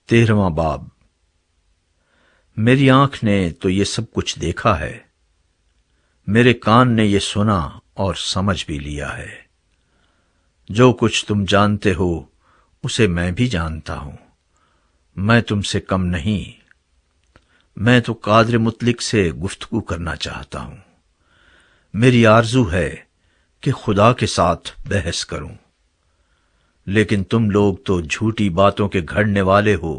13واں باب۔ میری آنکھ نے تو یہ سب کچھ دیکھا ہے، میرے کان نے یہ سنا اور سمجھ بھی لیا ہے۔ جو کچھ تم جانتے ہو اسے میں بھی جانتا ہوں، میں تم سے کم نہیں۔ میں تو قادر مطلق سے گفتگو کرنا چاہتا ہوں، میری آرزو ہے کہ خدا کے ساتھ بحث کروں، لیکن تم لوگ تو جھوٹی باتوں کے گھڑنے والے ہو،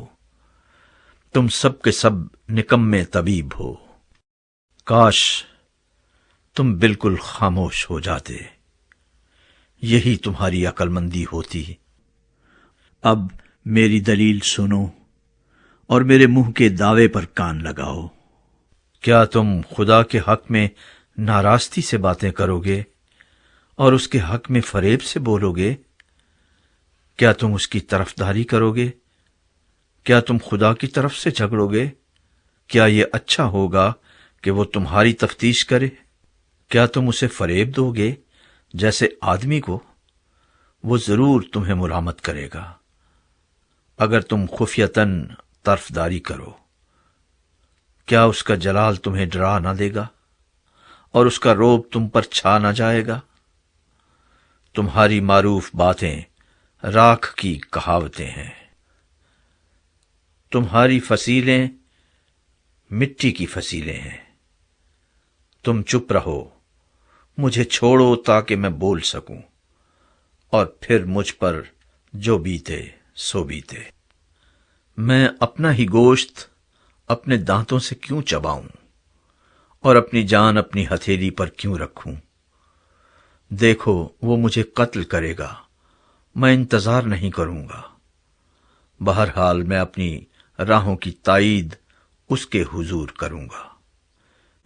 تم سب کے سب نکمے طبیب ہو۔ کاش تم بالکل خاموش ہو جاتے، یہی تمہاری عقل مندی ہوتی۔ اب میری دلیل سنو اور میرے منہ کے دعوے پر کان لگاؤ۔ کیا تم خدا کے حق میں ناراستی سے باتیں کرو گے اور اس کے حق میں فریب سے بولو گے؟ کیا تم اس کی طرفداری کرو گے؟ کیا تم خدا کی طرف سے جھگڑو گے؟ کیا یہ اچھا ہوگا کہ وہ تمہاری تفتیش کرے؟ کیا تم اسے فریب دو گے جیسے آدمی کو؟ وہ ضرور تمہیں ملامت کرے گا اگر تم خفیتاً طرفداری کرو۔ کیا اس کا جلال تمہیں ڈرا نہ دے گا اور اس کا رعب تم پر چھا نہ جائے گا؟ تمہاری معروف باتیں راکھ کی کہاوتیں ہیں، تمہاری فصیلیں مٹی کی فصیلیں ہیں۔ تم چپ رہو، مجھے چھوڑو تاکہ میں بول سکوں، اور پھر مجھ پر جو بیتے سو بیتے۔ میں اپنا ہی گوشت اپنے دانتوں سے کیوں چباؤں اور اپنی جان اپنی ہتھیلی پر کیوں رکھوں؟ دیکھو وہ مجھے قتل کرے گا، میں انتظار نہیں کروں گا۔ بہرحال میں اپنی راہوں کی تائید اس کے حضور کروں گا،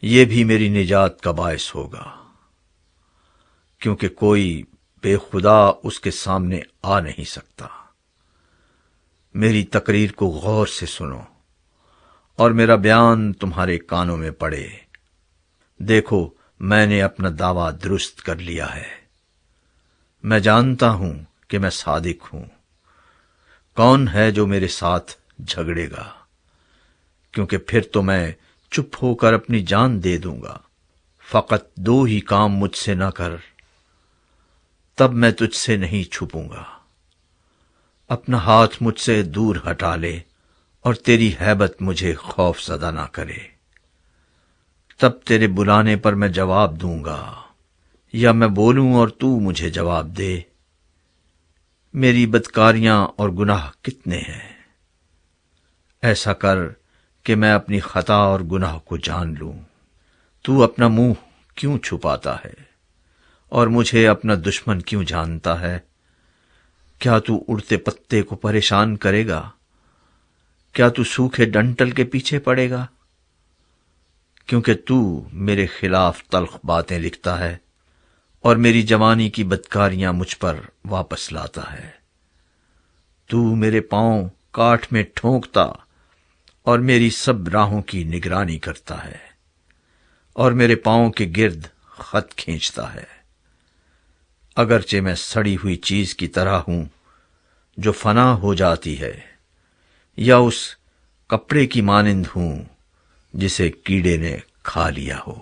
یہ بھی میری نجات کا باعث ہوگا، کیونکہ کوئی بے خدا اس کے سامنے آ نہیں سکتا۔ میری تقریر کو غور سے سنو اور میرا بیان تمہارے کانوں میں پڑے۔ دیکھو میں نے اپنا دعویٰ درست کر لیا ہے، میں جانتا ہوں کہ میں صادق ہوں۔ کون ہے جو میرے ساتھ جھگڑے گا؟ کیونکہ پھر تو میں چپ ہو کر اپنی جان دے دوں گا۔ فقط دو ہی کام مجھ سے نہ کر، تب میں تجھ سے نہیں چھپوں گا۔ اپنا ہاتھ مجھ سے دور ہٹا لے اور تیری ہیبت مجھے خوف زدہ نہ کرے، تب تیرے بلانے پر میں جواب دوں گا، یا میں بولوں اور تو مجھے جواب دے۔ میری بدکاریاں اور گناہ کتنے ہیں، ایسا کر کہ میں اپنی خطا اور گناہ کو جان لوں۔ تو اپنا منہ کیوں چھپاتا ہے اور مجھے اپنا دشمن کیوں جانتا ہے؟ کیا تو اڑتے پتے کو پریشان کرے گا؟ کیا تو سوکھے ڈنٹل کے پیچھے پڑے گا؟ کیونکہ تو میرے خلاف تلخ باتیں لکھتا ہے اور میری جوانی کی بدکاریاں مجھ پر واپس لاتا ہے۔ تو میرے پاؤں کاٹھ میں ٹھونکتا اور میری سب راہوں کی نگرانی کرتا ہے، اور میرے پاؤں کے گرد خط کھینچتا ہے۔ اگرچہ میں سڑی ہوئی چیز کی طرح ہوں جو فنا ہو جاتی ہے، یا اس کپڑے کی مانند ہوں جسے کیڑے نے کھا لیا ہو۔